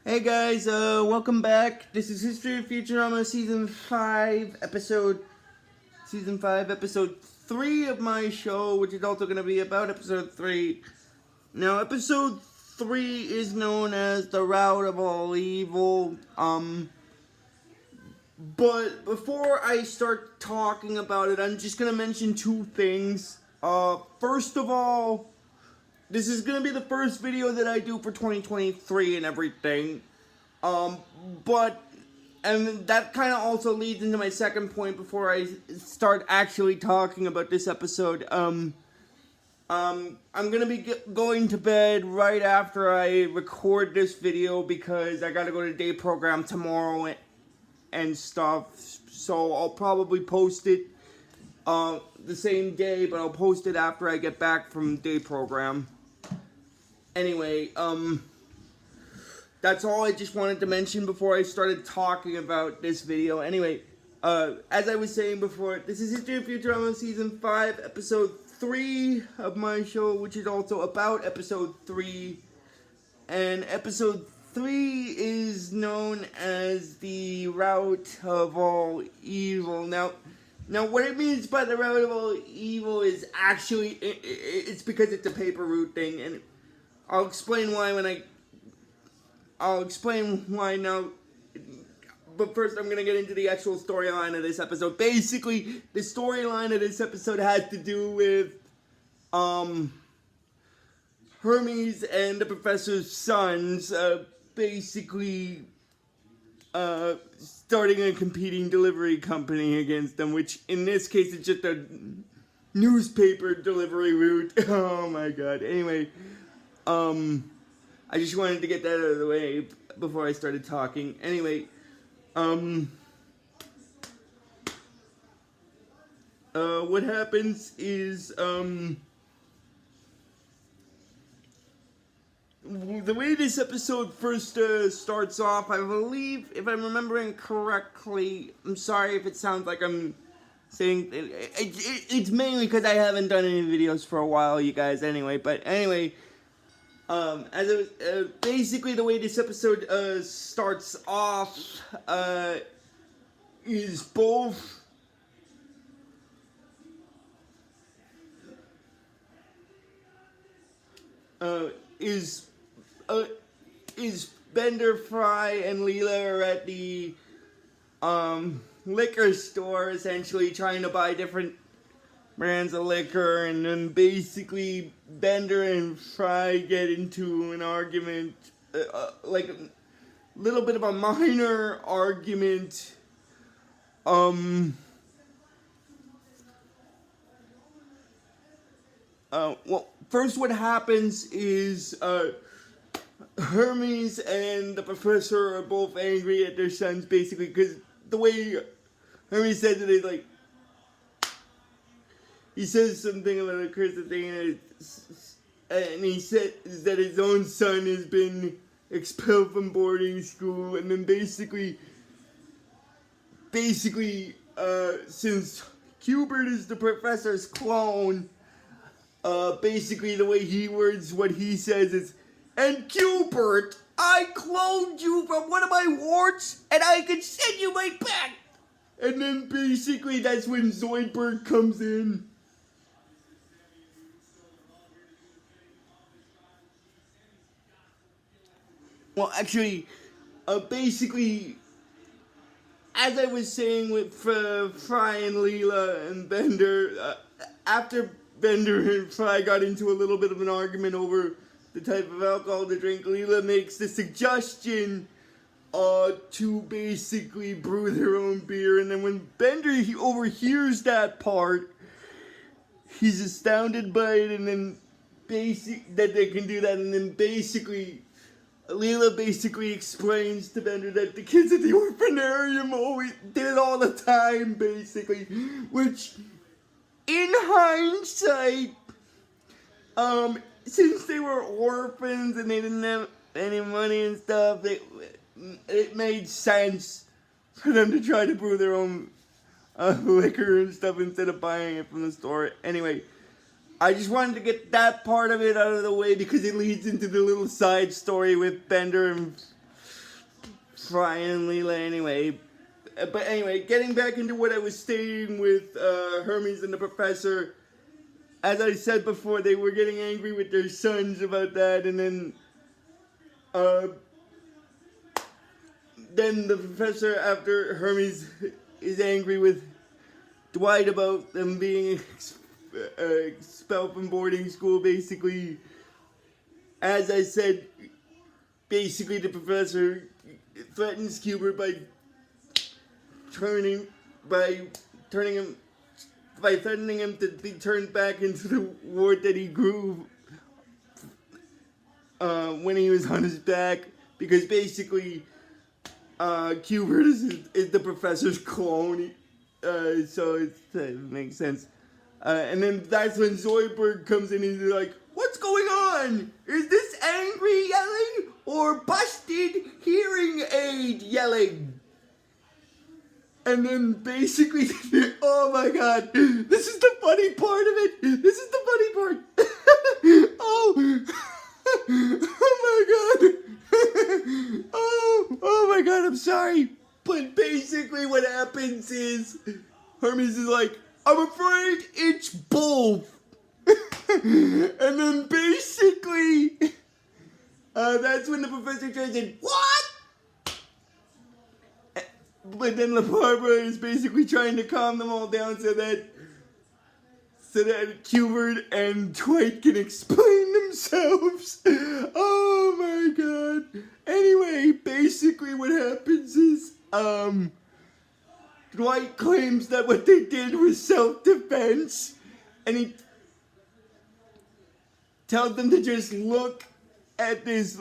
Hey guys, welcome back. This is History of Futurama Season 5, Episode 3 of my show, which is also going to be about Episode 3. Now, Episode 3 is known as The Route of All Evil, but before I start talking about it, I'm just going to mention two things. First of all, this is going to be the first video that I do for 2023 and everything. And that kind of also leads into my second point before I start actually talking about this episode. I'm going to be going to bed right after I record this video because I got to go to day program tomorrow and stuff. So I'll probably post it the same day, but I'll post it after I get back from day program. Anyway, that's all I just wanted to mention before I started talking about this video. Anyway, as I was saying before, this is History of Futurama Season 5, Episode 3 of my show, which is also about Episode 3. And Episode 3 is known as the Route of All Evil. Now what it means by the Route of All Evil is actually, it's because it's a paper route thing, and I'll explain why now, but first I'm going to get into the actual storyline of this episode. Basically, the storyline of this episode has to do with, Hermes and the Professor's sons, starting a competing delivery company against them, which in this case is just a newspaper delivery route. Oh my god. Anyway, I just wanted to get that out of the way before I started talking. Anyway, what happens is, the way this episode first starts off, I believe, if I'm remembering correctly, I'm sorry if it sounds like I'm saying, it's mainly because I haven't done any videos for a while, you guys, anyway, but anyway, basically the way this episode starts off is both is Bender, Fry, and Leela are at the liquor store, essentially trying to buy different brands of liquor, and then basically Bender and Fry get into an argument, like a little bit of a minor argument. Well, first what happens is, Hermes and the Professor are both angry at their sons, basically, because the way Hermes says it is like, he says something about a cursed thing, and he says that his own son has been expelled from boarding school, and then basically, since Qubert is the Professor's clone, basically the way he words what he says is, "And Qubert, I cloned you from one of my warts, and I can send you my back." And then basically that's when Zoidberg comes in. Well, actually, basically, as I was saying with Fry and Leela and Bender, after Bender and Fry got into a little bit of an argument over the type of alcohol to drink, Leela makes the suggestion to basically brew their own beer, and then when Bender overhears that part, he's astounded by it, and then that they can do that, and then basically Leela basically explains to Bender that the kids at the orphanarium always did it all the time, basically, which, in hindsight, since they were orphans and they didn't have any money and stuff, it made sense for them to try to brew their own liquor and stuff instead of buying it from the store. Anyway, I just wanted to get that part of it out of the way because it leads into the little side story with Bender and Fry and Leela anyway. But anyway, getting back into what I was saying with Hermes and the Professor, as I said before, they were getting angry with their sons about that, and then the Professor, after Hermes is angry with Dwight about them being expelled from boarding school, basically, as I said, basically the Professor threatens Qubert by threatening him to be turned back into the wart that he grew when he was on his back, because basically Qubert is the Professor's clone, so it makes sense. And then that's when Zoidberg comes in and he's like, "What's going on? Is this angry yelling or busted hearing aid yelling?" And then basically, oh my god, this is the funny part of it. This is the funny part. Oh my god. Oh my god, I'm sorry. But basically what happens is, Hermes is like, "I'm afraid it's both." And then basically, that's when the Professor turns in, "What?" But then La Barbara is basically trying to calm them all down so that Qubert and Dwight can explain themselves. Oh my god. Anyway, basically what happens is, Dwight claims that what they did was self-defense, and he tells them to just look at this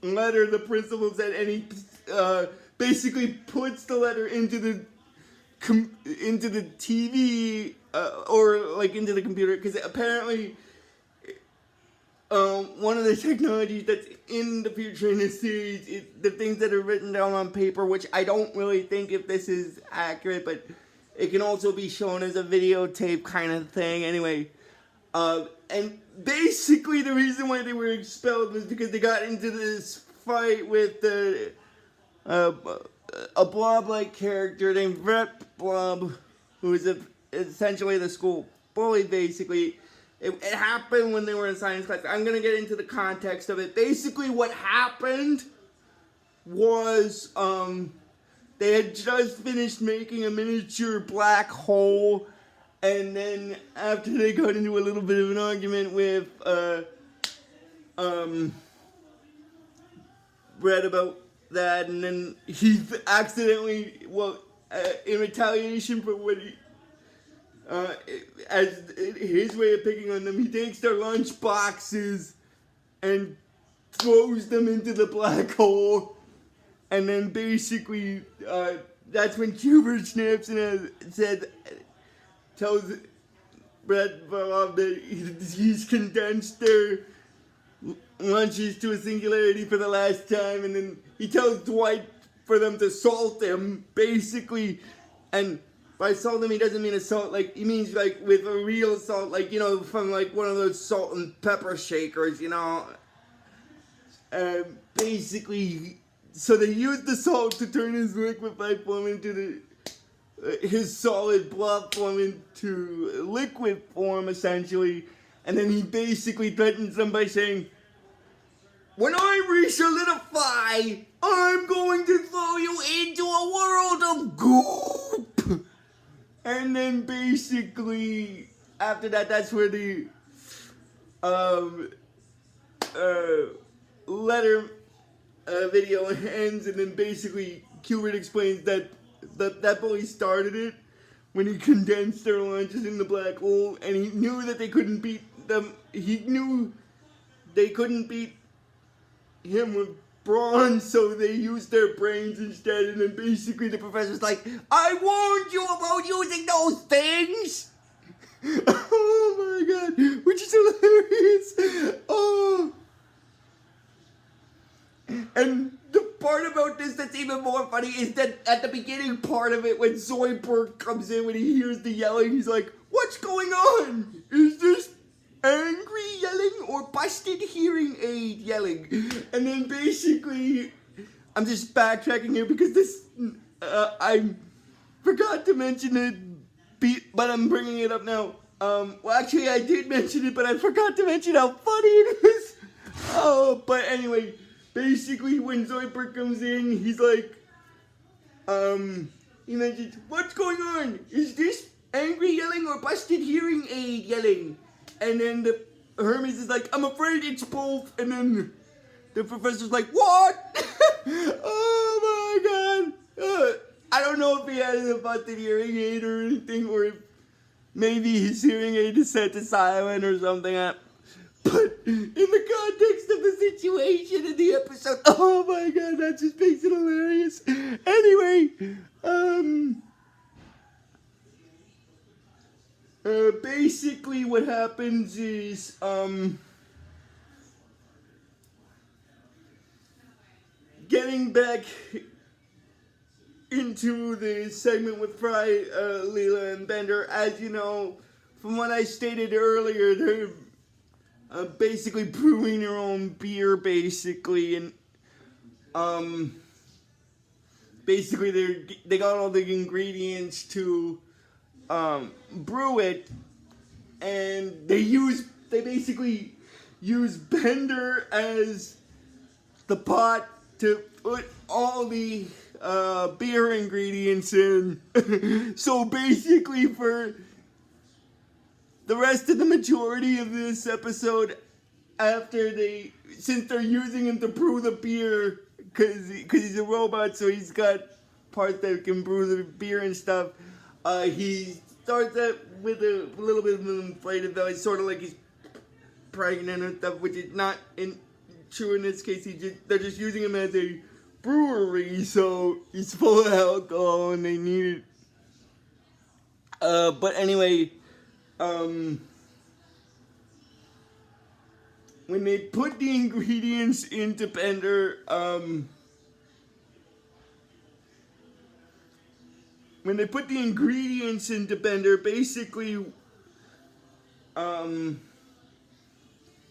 letter the principal said, and he basically puts the letter into the TV or like into the computer, because apparently one of the technologies that's in the future in this series is the things that are written down on paper, which I don't really think if this is accurate, but it can also be shown as a videotape kind of thing. Anyway, and basically the reason why they were expelled was because they got into this fight with a blob-like character named Brett Blob, who is essentially the school bully, basically. It happened when they were in science class. I'm going to get into the context of it. Basically, what happened was they had just finished making a miniature black hole, and then after they got into a little bit of an argument with Brett about that, and then he accidentally, in retaliation for what he, as his way of picking on them, he takes their lunch boxes and throws them into the black hole, and then basically, that's when Qubert snaps and tells Brett Blob that he's condensed their lunches to a singularity for the last time, and then he tells Dwight for them to salt him, basically, and by salt him he doesn't mean a salt, like, he means like with a real salt, like, you know, from like one of those salt and pepper shakers, you know, basically, so they used the salt to turn his liquefied form into his solid blob form into liquid form, essentially, and then he basically threatens them by saying, "When I re-solidify, I'm going to throw you into a world of goop." And then basically, after that, that's where the letter video ends, and then basically Qubert explains that that bully started it when he condensed their lunches in the black hole, and he knew that they couldn't beat them. He knew they couldn't beat him with brawn, so they used their brains instead. And then basically the Professor's like, "I warned you about using those things." Oh my god, which is hilarious. Oh, and the part about this that's even more funny is that at the beginning part of it, when Zoidberg comes in, when he hears the yelling, he's like, "What's going on? Is this angry yelling or busted hearing aid yelling?" And then basically I'm just backtracking here because this, I forgot to mention it, but I'm bringing it up now. Well, actually, I did mention it, but I forgot to mention how funny it is. Oh, but anyway, basically, when Zoidberg comes in, he's like, he mentions, what's going on? Is this angry yelling or busted hearing aid yelling? And then the Hermes is like, I'm afraid it's both. And then the professor's like, what? Oh my god. I don't know if he has a busted hearing aid or anything, or if maybe his hearing aid is set to silent or something. But in the context of the situation in the episode, oh my god, that just makes it hilarious. Anyway, basically what happens is, getting back into the segment with Fry, Leela, and Bender, as you know, from what I stated earlier, they're basically brewing their own beer, basically, and basically they got all the ingredients to brew it, and they basically use Bender as the pot to put all the beer ingredients in. So basically, for the rest of the majority of this episode, since they're using him to brew the beer, because he's a robot, so he's got parts that can brew the beer and stuff, he starts out with a little bit of an inflated belly, sort of like he's pregnant and stuff, which is not true in this case. They're just using him as a brewery, so he's full of alcohol and they need it. But anyway, when they put the ingredients into Bender, basically,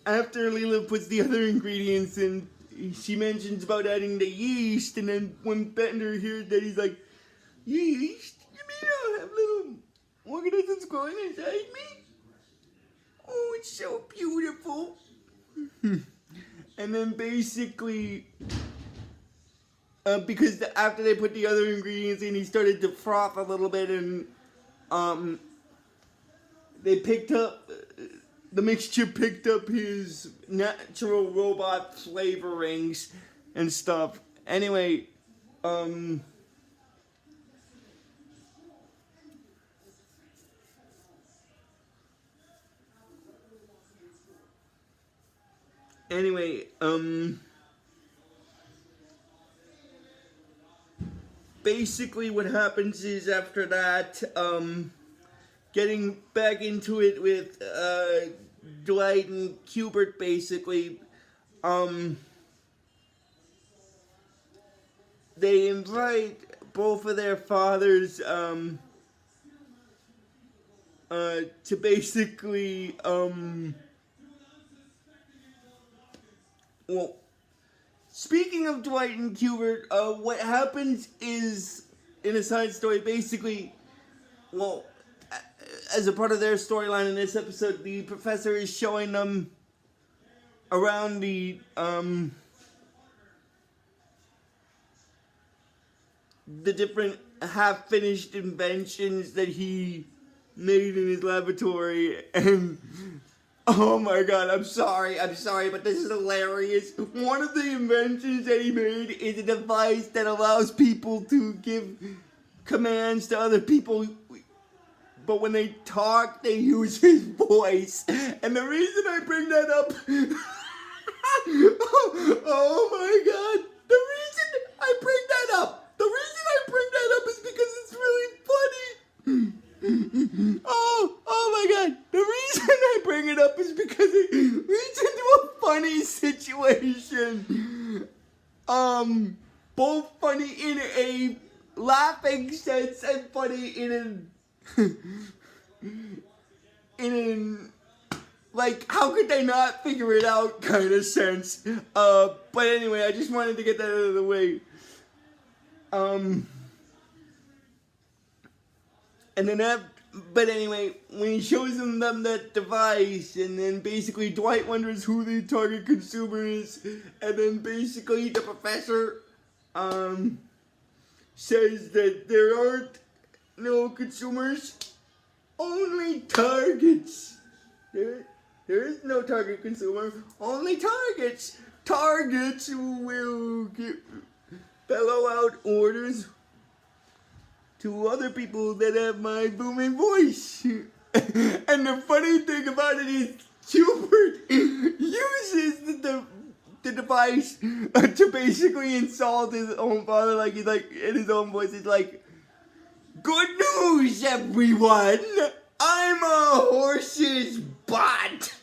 after Leela puts the other ingredients in, she mentions about adding the yeast, and then when Bender hears that, he's like, yeast? You mean I'll have little organisms growing inside me? Oh, it's so beautiful. And then basically, because after they put the other ingredients in, he started to froth a little bit, and the mixture picked up his natural robot flavorings and stuff. Anyway, basically what happens is, after that, getting back into it with Dwight and Qubert, basically, they invite both of their fathers to basically, well, speaking of Dwight and Qubert, what happens is, in a side story, basically, well, as a part of their storyline in this episode, the professor is showing them around the different half-finished inventions that he made in his laboratory, and oh my god, I'm sorry, but this is hilarious. One of the inventions that he made is a device that allows people to give commands to other people, but when they talk, they use his voice. And the reason I bring that up, oh my god, the reason I bring that up is because it's really funny. Oh my god, the reason I bring it up is because it leads into a funny situation. Both funny in a laughing sense and funny in like, how could they not figure it out kind of sense. But anyway, I just wanted to get that out of the way. And then but anyway, when he shows them that device, and then basically Dwight wonders who the target consumer is, and then basically the professor, says that there aren't no consumers, only targets. There is no target consumer, only targets. Targets who will bellow out orders to other people that have my booming voice. And the funny thing about it is Qubert uses the device to basically insult his own father, like he's like in his own voice. He's like, "Good news, everyone! I'm a horse's butt.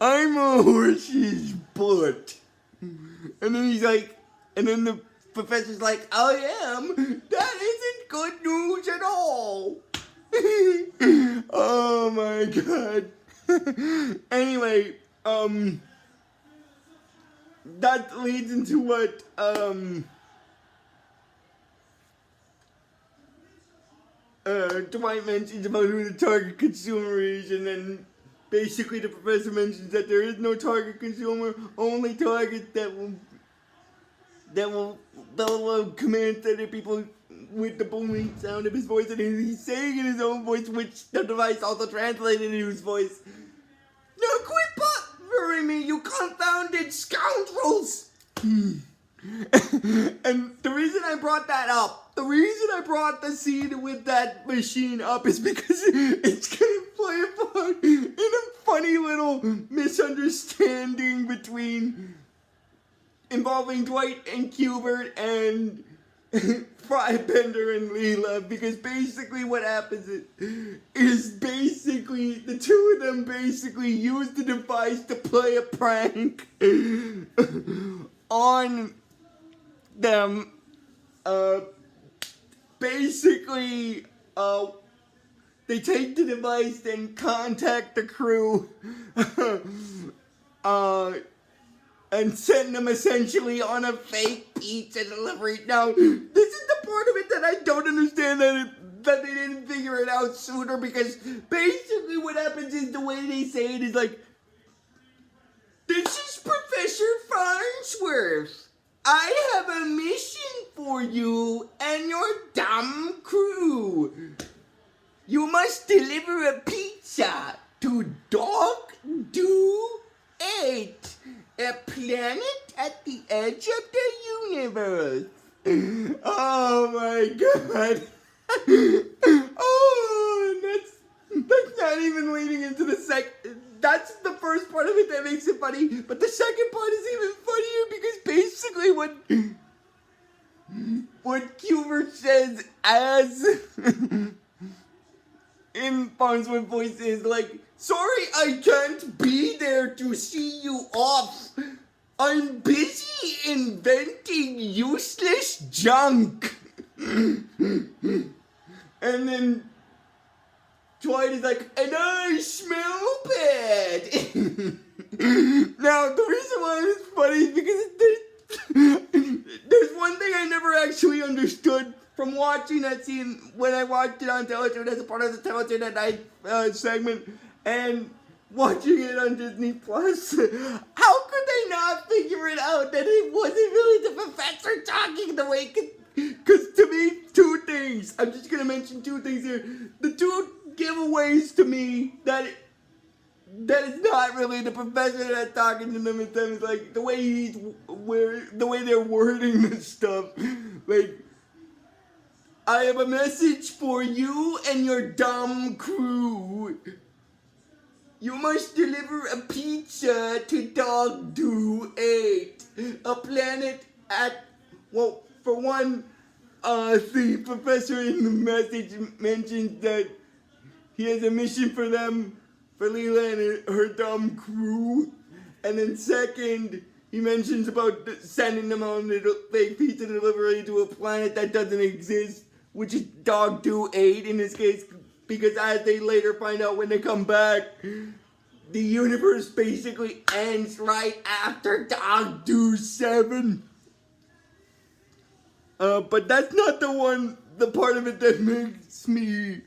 I'm a horse's butt." And then he's like, and then the professor's like, "I am. That isn't good news at all." Oh my god. Anyway, that leads into what, Dwight mentions about who the target consumer is, and then basically the professor mentions that there is no target consumer, only targets that will bellow out commands to other people with the booming sound of his voice, and he's saying in his own voice, which the device also translated into his voice. "Now quit bothering me, you confounded scoundrels!" And the reason I brought that up, the reason I brought the scene with that machine up is because it's gonna play a part in a funny little misunderstanding involving Dwight and Qubert and Fry, Bender, and Leela, because basically what happens is basically the two of them basically use the device to play a prank on them. Basically, they take the device and contact the crew, and send them essentially on a fake pizza delivery. Now, this is the part of it that I don't understand, that they didn't figure it out sooner, because basically what happens is the way they say it is like, "This is Professor Farnsworth. I have a mission for you and your dumb crew. You must deliver a pizza to Dog Do 8. A planet at the edge of the universe." Oh my god. Oh, that's not even leading into the that's the first part of it that makes it funny, but the second part is even funnier, because basically what Qubert says as in Farnsworth's voice is like, "Sorry I can't be there to see you off. I'm busy inventing useless junk." And then Dwight is like, "And I smell bad." Now, the reason why it's funny is because there's one thing I never actually understood from watching that scene when I watched it on television as a part of the Television at Night segment, and watching it on Disney Plus. How could they not figure it out that it wasn't really the professor talking the way? Because to me, two things. I'm just gonna mention two things here. The two giveaways to me that it's not really the professor that's talking to them. It's like the way they're wording this stuff. Like, "I have a message for you and your dumb crew. You must deliver a pizza to Dog Do 8, a planet at," well, for one, the professor in the message mentions that he has a mission for them, for Leela and her dumb crew. And then second, he mentions about sending them on a fake pizza delivery to a planet that doesn't exist, which is Dog Do 8 in this case, because as they later find out when they come back, the universe basically ends right after Dog Do 7. But that's not the part of it that makes me,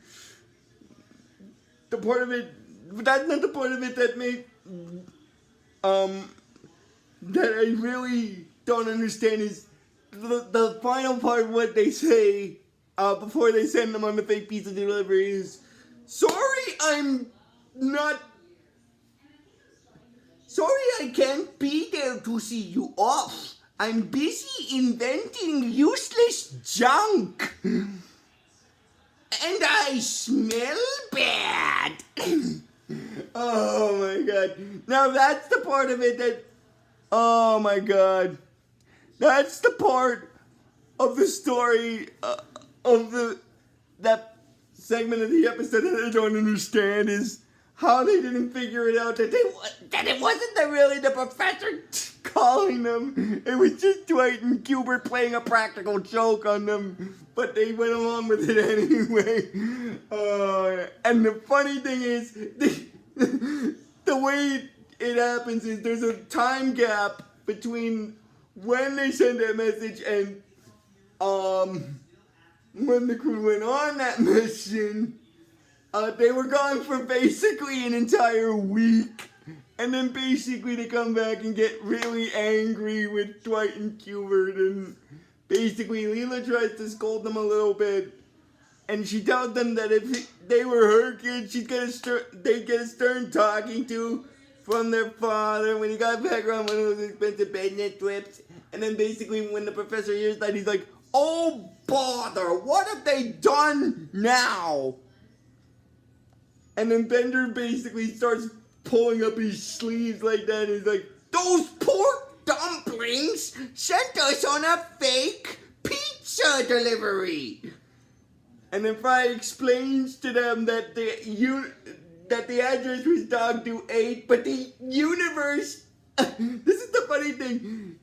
that's not the part of it that that I really don't understand is the final part of what they say, before they send them on the fake pizza delivery is, not, sorry I can't be there to see you off. I'm busy inventing useless junk. And I smell bad. Oh my god. Now that's the part of it that, oh my god. That's the part of the story, that segment of the episode that I don't understand is how they didn't figure it out that it wasn't really the professor calling them. It was just Dwight and Qubert playing a practical joke on them, but they went along with it anyway. And the funny thing is, the way it happens is there's a time gap between when they send that message and when the crew went on that mission. They were gone for basically an entire week. And then basically they come back and get really angry with Dwight and Qubert. And basically Leela tries to scold them a little bit. And she tells them that if they were her kids, they'd get a stern talking to from their father when he got back on one of those expensive business trips. And then basically when the professor hears that, he's like, oh bother, what have they done now? And then Bender basically starts pulling up his sleeves like that, and he's like, those pork dumplings sent us on a fake pizza delivery. And then Fry explains to them that the address was Dogdo 8, but the universe, this is the funny thing,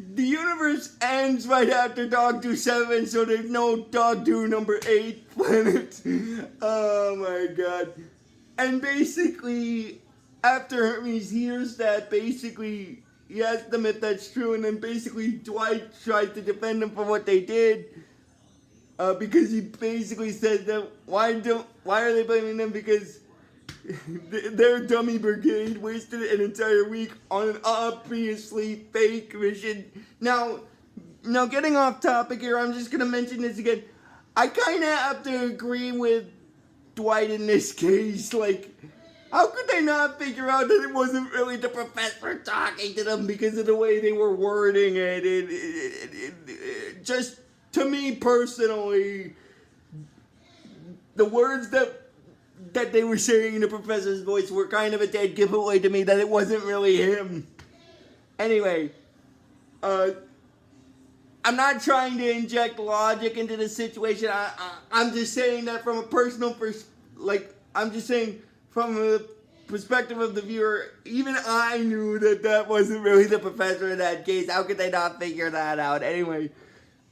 the universe ends right after Dogdo 7, so there's no Dogdo number 8 planet. Oh my god. And basically, after Hermes hears that, basically, he asks them if that's true, and then basically Dwight tries to defend them for what they did. Because he basically said that, why are they blaming them? Because their dummy brigade wasted an entire week on an obviously fake mission. Now getting off topic here, I'm just going to mention this again. I kind of have to agree with Dwight in this case. Like, how could they not figure out that it wasn't really the professor talking to them because of the way they were wording it? It just, to me personally, the words that they were saying in the professor's voice were kind of a dead giveaway to me that it wasn't really him. Anyway, I'm not trying to inject logic into the situation. I'm just saying that from a personal I'm just saying from the perspective of the viewer, even I knew that wasn't really the professor in that case. How could they not figure that out? Anyway,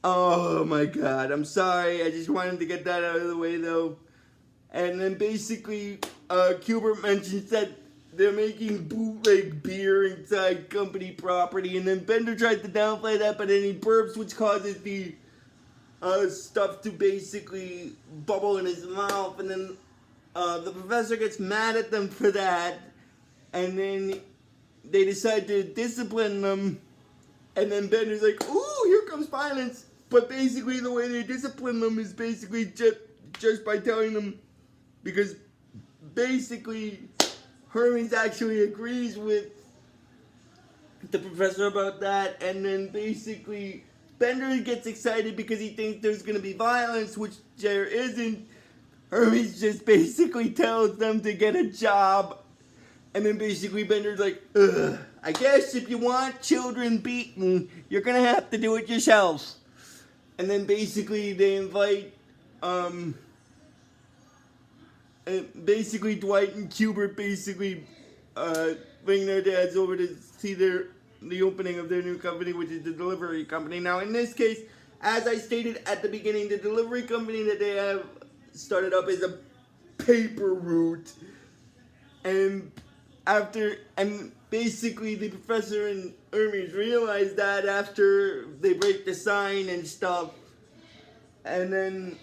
oh my god, I'm sorry. I just wanted to get that out of the way though. And then basically, Qubert mentions that they're making bootleg beer inside company property, and then Bender tries to downplay that, but then he burps, which causes the stuff to basically bubble in his mouth, and then the professor gets mad at them for that, and then they decide to discipline them, and then Bender's like, ooh, here comes violence, but basically the way they discipline them is basically just by telling them, because basically Hermes actually agrees with the professor about that, and then basically Bender gets excited because he thinks there's going to be violence, which there isn't. Hermes just basically tells them to get a job, and then basically Bender's like, ugh, I guess if you want children beaten, you're going to have to do it yourself. And then basically they invite, basically Dwight and Qubert basically bring their dads over to see the opening of their new company, which is the delivery company. Now in this case, as I stated at the beginning, the delivery company that they have started up is a paper route, and and basically the professor and Hermes realize that after they break the sign and stuff, and then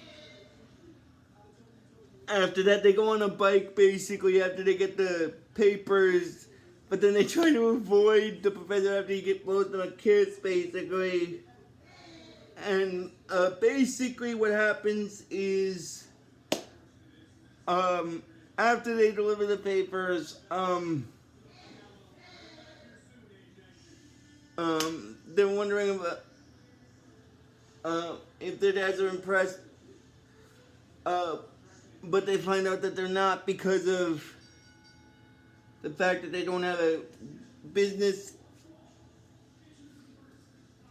after that they go on a bike basically after they get the papers, but then they try to avoid the professor after he gets both of them a kiss basically. And basically what happens is after they deliver the papers, they're wondering about if their dads are impressed, but they find out that they're not because of the fact that they don't have a business,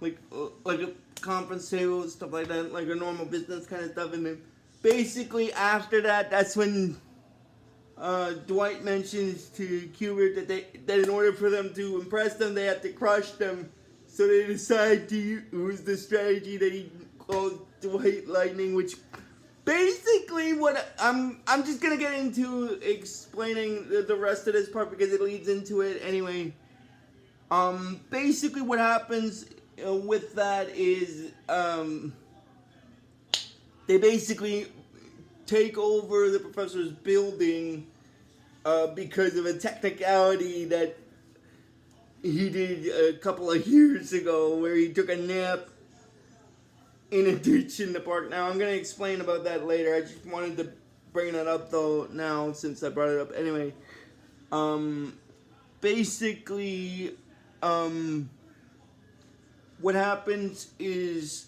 like a conference table, stuff like that, like a normal business kind of stuff. And then basically after that, that's when Dwight mentions to Qubert that in order for them to impress them, they have to crush them. So they decide to use the strategy that he calls Dwight Lightning, which basically what I'm just gonna get into explaining the rest of this part because it leads into it anyway. Basically what happens with that is they basically take over the professor's building because of a technicality that he did a couple of years ago where he took a nap in a ditch in the park. Now I'm going to explain about that later. I just wanted to bring that up though now since I brought it up. Anyway, basically what happens is,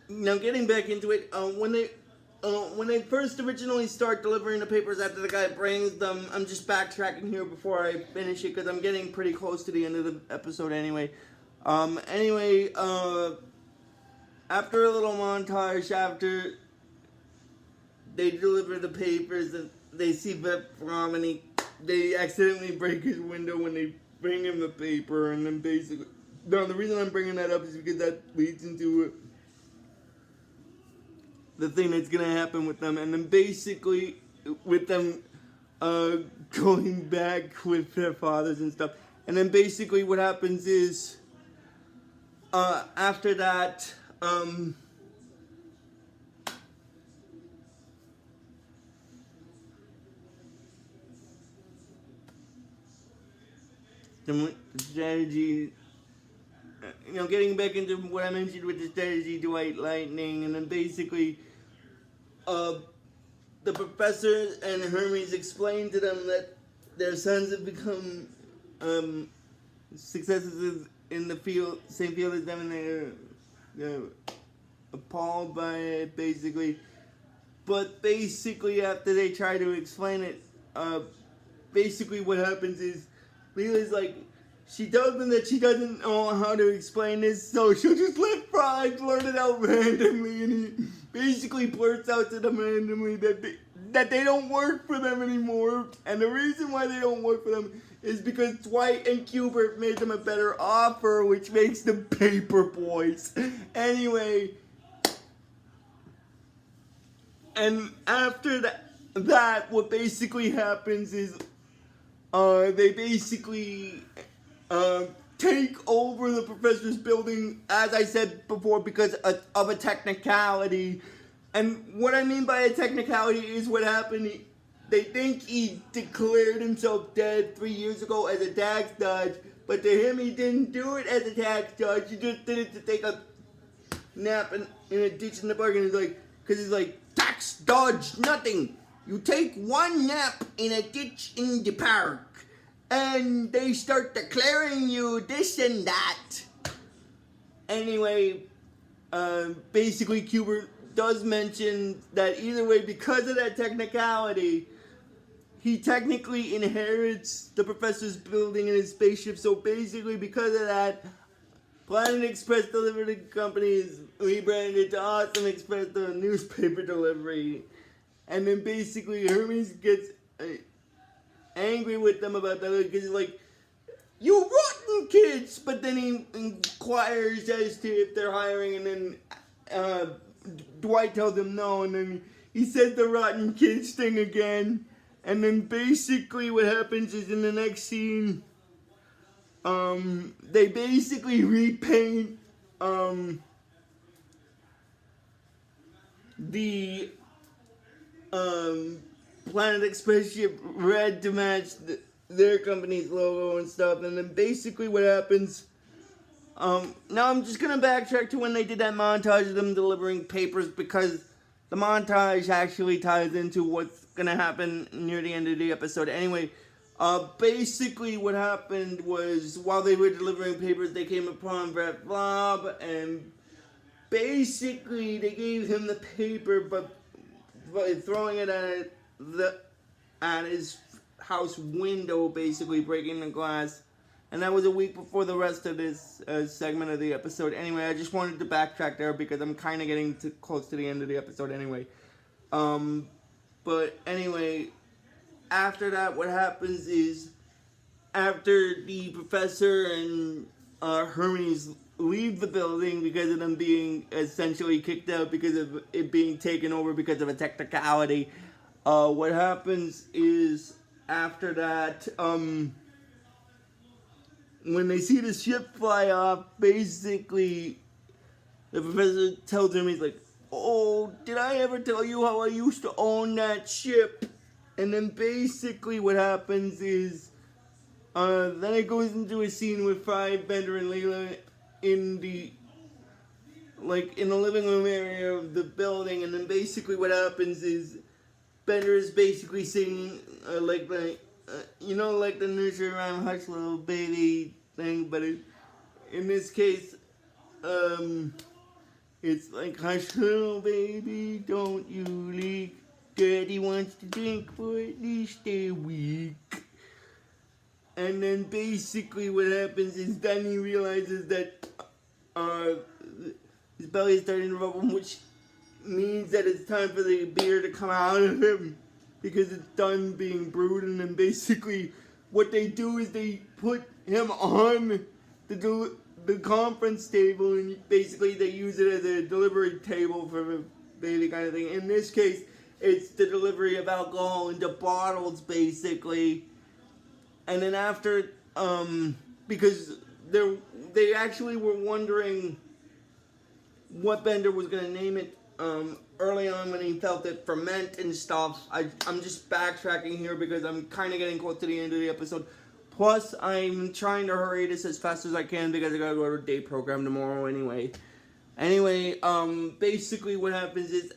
now getting back into it, when they first originally start delivering the papers after the guy brings them, I'm just backtracking here before I finish it because I'm getting pretty close to the end of the episode anyway. After a little montage, after they deliver the papers, and they see Brett Blob and they accidentally break his window when they bring him the paper, and then basically, no, the reason I'm bringing that up is because that leads into the thing that's gonna happen with them, and then basically with them going back with their fathers and stuff, and then basically what happens is after that the strategy, getting back into what I mentioned with the strategy, Dwight Lightning, and then basically, the professor and Hermes explain to them that their sons have become successes in the field, same field as them, and they're appalled by it, basically. But basically, after they try to explain it, basically what happens is, Leela's like, she tells them that she doesn't know how to explain this, so she'll just let Fry blurt it out randomly, and he basically blurts out to them randomly that they don't work for them anymore, and the reason why they don't work for them is because Dwight and Qubert made them a better offer, which makes them paperboys. Anyway, and after that, what basically happens is they basically take over the professor's building, as I said before, because of a technicality. And what I mean by a technicality is what happened. They think he declared himself dead 3 years ago as a tax dodge, but to him he didn't do it as a tax dodge. He just did it to take a nap in a ditch in the park. And because he's like, tax dodge nothing. You take one nap in a ditch in the park, and they start declaring you this and that. Anyway, basically Qubert does mention that either way, because of that technicality, he technically inherits the professor's building and his spaceship. So basically, because of that, Planet Express Delivery Company is rebranded to Awesome Express, the newspaper delivery. And then basically Hermes gets angry with them about that because he's like, you rotten kids! But then he inquires as to if they're hiring, and then Dwight tells him no, and then he says the rotten kids thing again. And then basically what happens is in the next scene, they basically repaint, the, Planet Express ship red to match their company's logo and stuff. And then basically what happens, now I'm just gonna backtrack to when they did that montage of them delivering papers, because the montage actually ties into what's gonna happen near the end of the episode. Anyway, basically what happened was while they were delivering papers, they came upon Brett Blob, and basically they gave him the paper, but throwing it at his house window, basically breaking the glass. And that was a week before the rest of this segment of the episode. Anyway, I just wanted to backtrack there because I'm kind of getting close to the end of the episode anyway. But anyway, after that, what happens is, after the professor and Hermes leave the building because of them being essentially kicked out because of it being taken over because of a technicality, what happens is, after that, when they see the ship fly off, basically, the professor tells him, he's like, "Oh, did I ever tell you how I used to own that ship?" And then basically what happens is, then it goes into a scene with Fry, Bender, and Leela in the living room area of the building. And then basically what happens is, Bender is basically singing, like the nursery rhyme "Hush Little Baby" thing, but in this case, it's like, "Hush little baby, don't you leak. Daddy wants to drink for at least a week." And then basically what happens is, then he realizes that his belly is starting to rubble, which means that it's time for the beer to come out of him because it's done being brewed. And then basically what they do is they put him on the conference table, and basically they use it as a delivery table for the baby kind of thing. In this case, it's the delivery of alcohol into bottles, basically. And then after, because they actually were wondering what Bender was going to name it early on when he felt it ferment and stuff. I'm just backtracking here because I'm kind of getting close to the end of the episode. Plus, I'm trying to hurry this as fast as I can because I gotta go to a day program tomorrow anyway. Anyway, basically what happens is,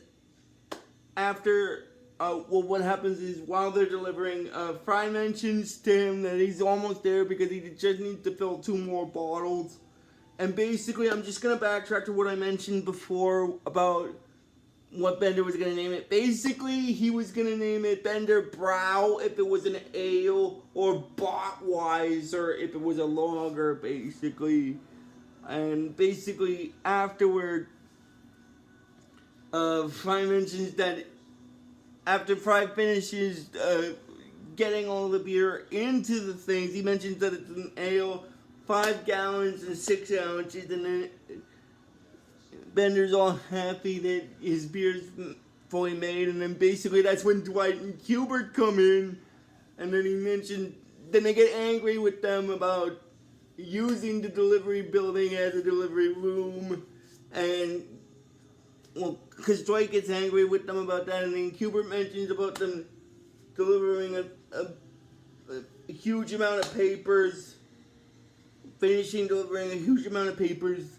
after, what happens is, while they're delivering, Fry mentions to him that he's almost there because he just needs to fill 2 more bottles. And basically, I'm just gonna backtrack to what I mentioned before about what Bender was gonna name it. Basically, he was gonna name it Bender Brow if it was an ale, or Botweiser if it was a lager, basically. And basically, afterward, Fry mentions that after Fry finishes getting all the beer into the things, he mentions that it's an ale, 5 gallons and 6 ounces, and then Bender's all happy that his beer's fully made. And then basically that's when Dwight and Qubert come in, and then he mentioned, then they get angry with them about using the delivery building as a delivery room, and well, because Dwight gets angry with them about that, and then Qubert mentions about them delivering a huge amount of papers, delivering a huge amount of papers,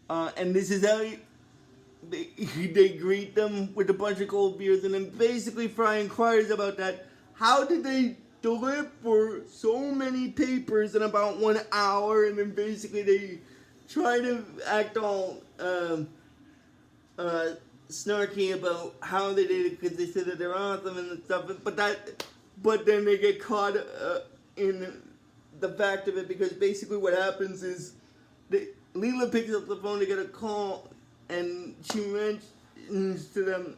and this is how they greet them with a bunch of cold beers. And then basically Fry inquires about that. How did they deliver so many papers in about 1 hour? And then basically they try to act all snarky about how they did it because they said that they're awesome and stuff. But then they get caught in the fact of it, because basically what happens is Leela picks up the phone to get a call, and she mentions to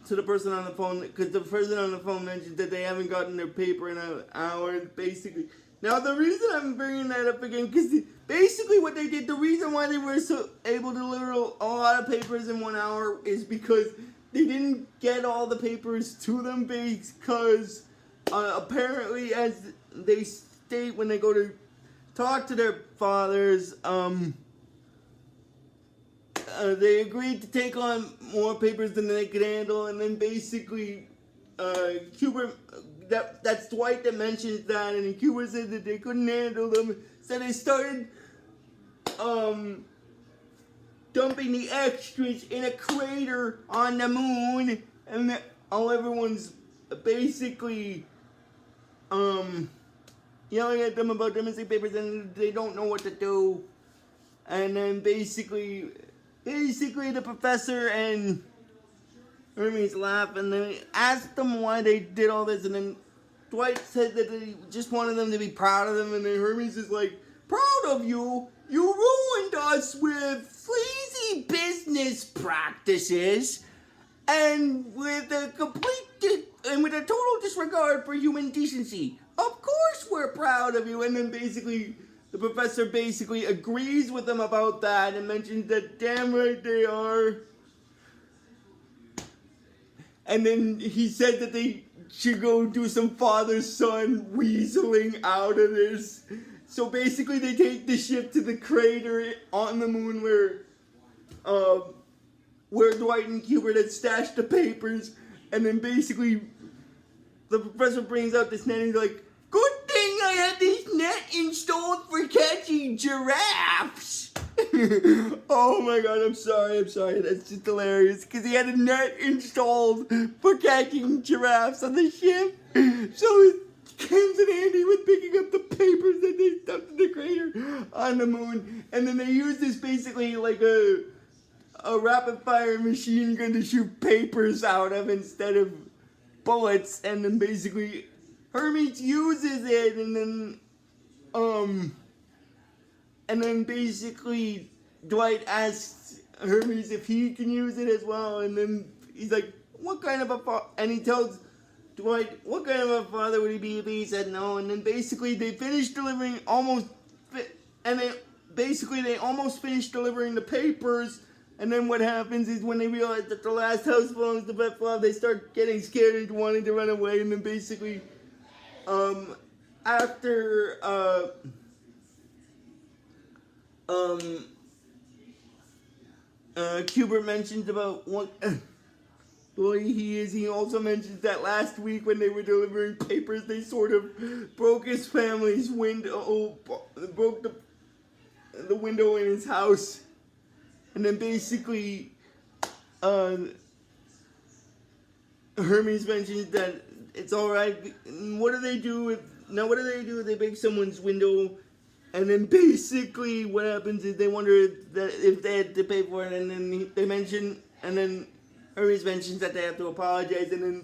the person on the phone, because the person on the phone mentions that they haven't gotten their paper in an hour, basically. Now, the reason I'm bringing that up again, because basically what they did, the reason why they were so able to deliver a lot of papers in 1 hour is because they didn't get all the papers to them because apparently, as they state when they go to talk to their fathers, they agreed to take on more papers than they could handle, and then basically, Qubert, that's Dwight that mentions that, and Qubert said that they couldn't handle them, so they started, dumping the extras in a crater on the moon, and all everyone's basically, yelling at them about their missing papers, and they don't know what to do. And then basically the professor and Hermes laugh, and they asked them why they did all this, and then Dwight said that they just wanted them to be proud of them, and then Hermes is like, proud of you? You ruined us with sleazy business practices, and with a total disregard for human decency. Of course we're proud of you. And then basically, the professor basically agrees with them about that and mentions that damn right they are. And then he said that they should go do some father-son weaseling out of this. So basically they take the ship to the crater on the moon where Dwight and Qubert had stashed the papers. And then basically the professor brings out this net and he's like, good thing I had this net installed for catching giraffes. Oh my god, I'm sorry, that's just hilarious. Because he had a net installed for catching giraffes on the ship. So it comes in handy with picking up the papers that they dumped in the crater on the moon. And then they use this basically like a rapid fire machine gun to shoot papers out of instead of bullets. And then basically Hermes uses it, and then basically Dwight asks Hermes if he can use it as well, and then he's like, what kind of a and he tells Dwight what kind of a father would he be if he said no. And then basically they finish delivering almost finished delivering the papers. And then what happens is when they realize that the last house belongs to Brett Blob, they start getting scared and wanting to run away. And then basically, after Qubert mentions about what boy he is, he also mentions that last week when they were delivering papers, they sort of broke his family's window, broke the window in his house. And then basically, Hermes mentions that it's all right. What do they do? They break someone's window, and then basically what happens is they wonder if they had to pay for it, and then Hermes mentions that they have to apologize, and then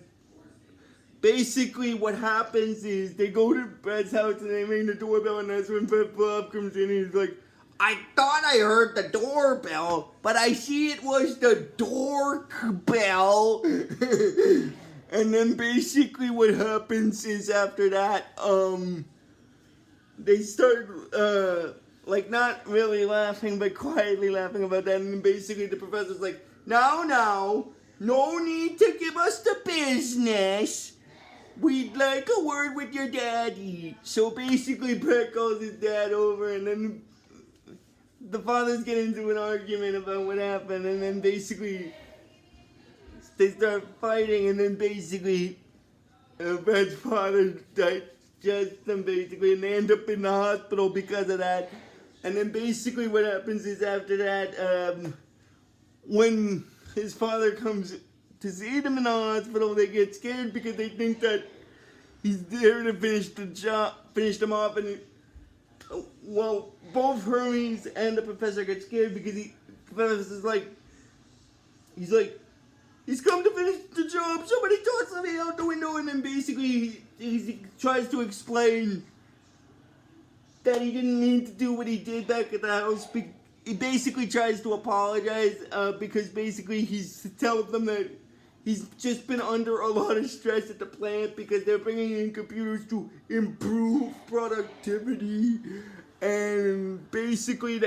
basically what happens is they go to Brett's house and they ring the doorbell, and that's when Brett Blob comes in and he's like, I thought I heard the doorbell, but I see it was the doorbell. And then basically what happens is after that, they start, not really laughing, but quietly laughing about that. And then basically the professor's like, no need to give us the business. We'd like a word with your daddy. So basically Brett calls his dad over, and then the fathers get into an argument about what happened, and then basically they start fighting, and then basically Brett's father digests them basically, and they end up in the hospital because of that. And then basically what happens is after that, when his father comes to see them in the hospital, they get scared because they think that he's there to finish them off, and both Hermes and the professor get scared because the professor's like, he's come to finish the job, somebody tosses me out the window. And then basically he tries to explain that he didn't mean to do what he did back at the house. He basically tries to apologize because basically he's telling them that he's just been under a lot of stress at the plant because they're bringing in computers to improve productivity. And basically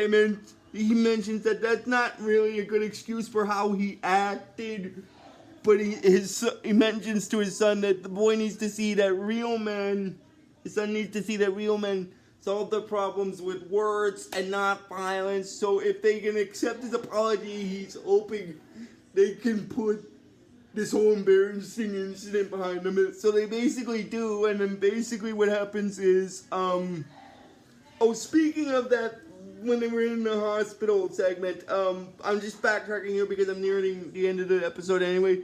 he mentions that that's not really a good excuse for how he acted but he mentions to his son that the boy needs to see that real men, his son needs to see that real men solve their problems with words and not violence. So if they can accept his apology, he's hoping they can put this whole embarrassing incident behind them. So they basically do, and then basically what happens is, speaking of that, when they were in the hospital segment, I'm just backtracking here because I'm nearing the end of the episode anyway.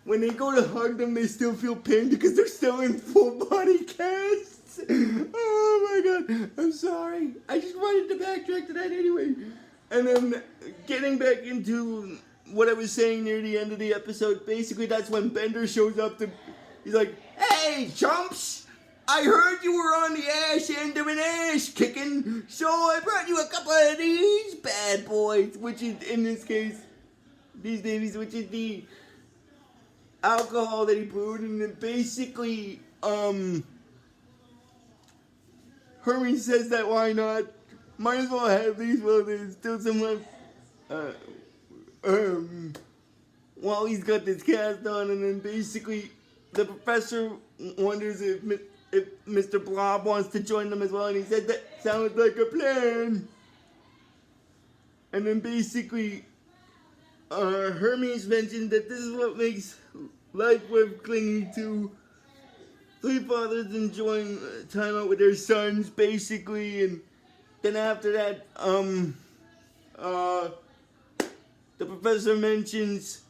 When they go to hug them, they still feel pain because they're still in full body casts. Oh my god, I'm sorry. I just wanted to backtrack to that anyway. And then getting back into what I was saying near the end of the episode, basically that's when Bender shows up he's like, "Hey, chumps! I heard you were on the ash end of an ash kicking, so I brought you a couple of these bad boys," which is, in this case, these babies, which is the alcohol that he brewed, and then basically, Hermes says that why not? Might as well have these while there's still some left. While he's got this cast on, and then basically the professor wonders if Mr. Blob wants to join them as well, and he said that sounds like a plan. And then basically Hermes mentioned that this is what makes life worth clinging to. Three fathers enjoying time out with their sons, basically, and then after that, the professor mentions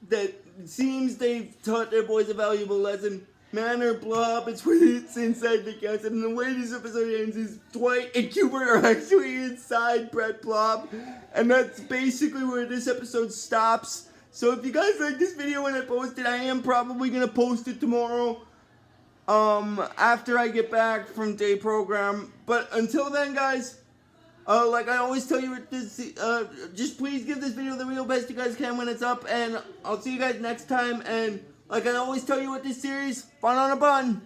that it seems they've taught their boys a valuable lesson. Manner Blob, it's inside the castle, and the way this episode ends is Dwight and Qubert are actually inside Brett Blob, and that's basically where this episode stops. So if you guys like this video when I post it, I am probably going to post it tomorrow, after I get back from day program. But until then, guys, like I always tell you with this, just please give this video the real best you guys can when it's up, and I'll see you guys next time. And like I always tell you with this series, fun on a bun.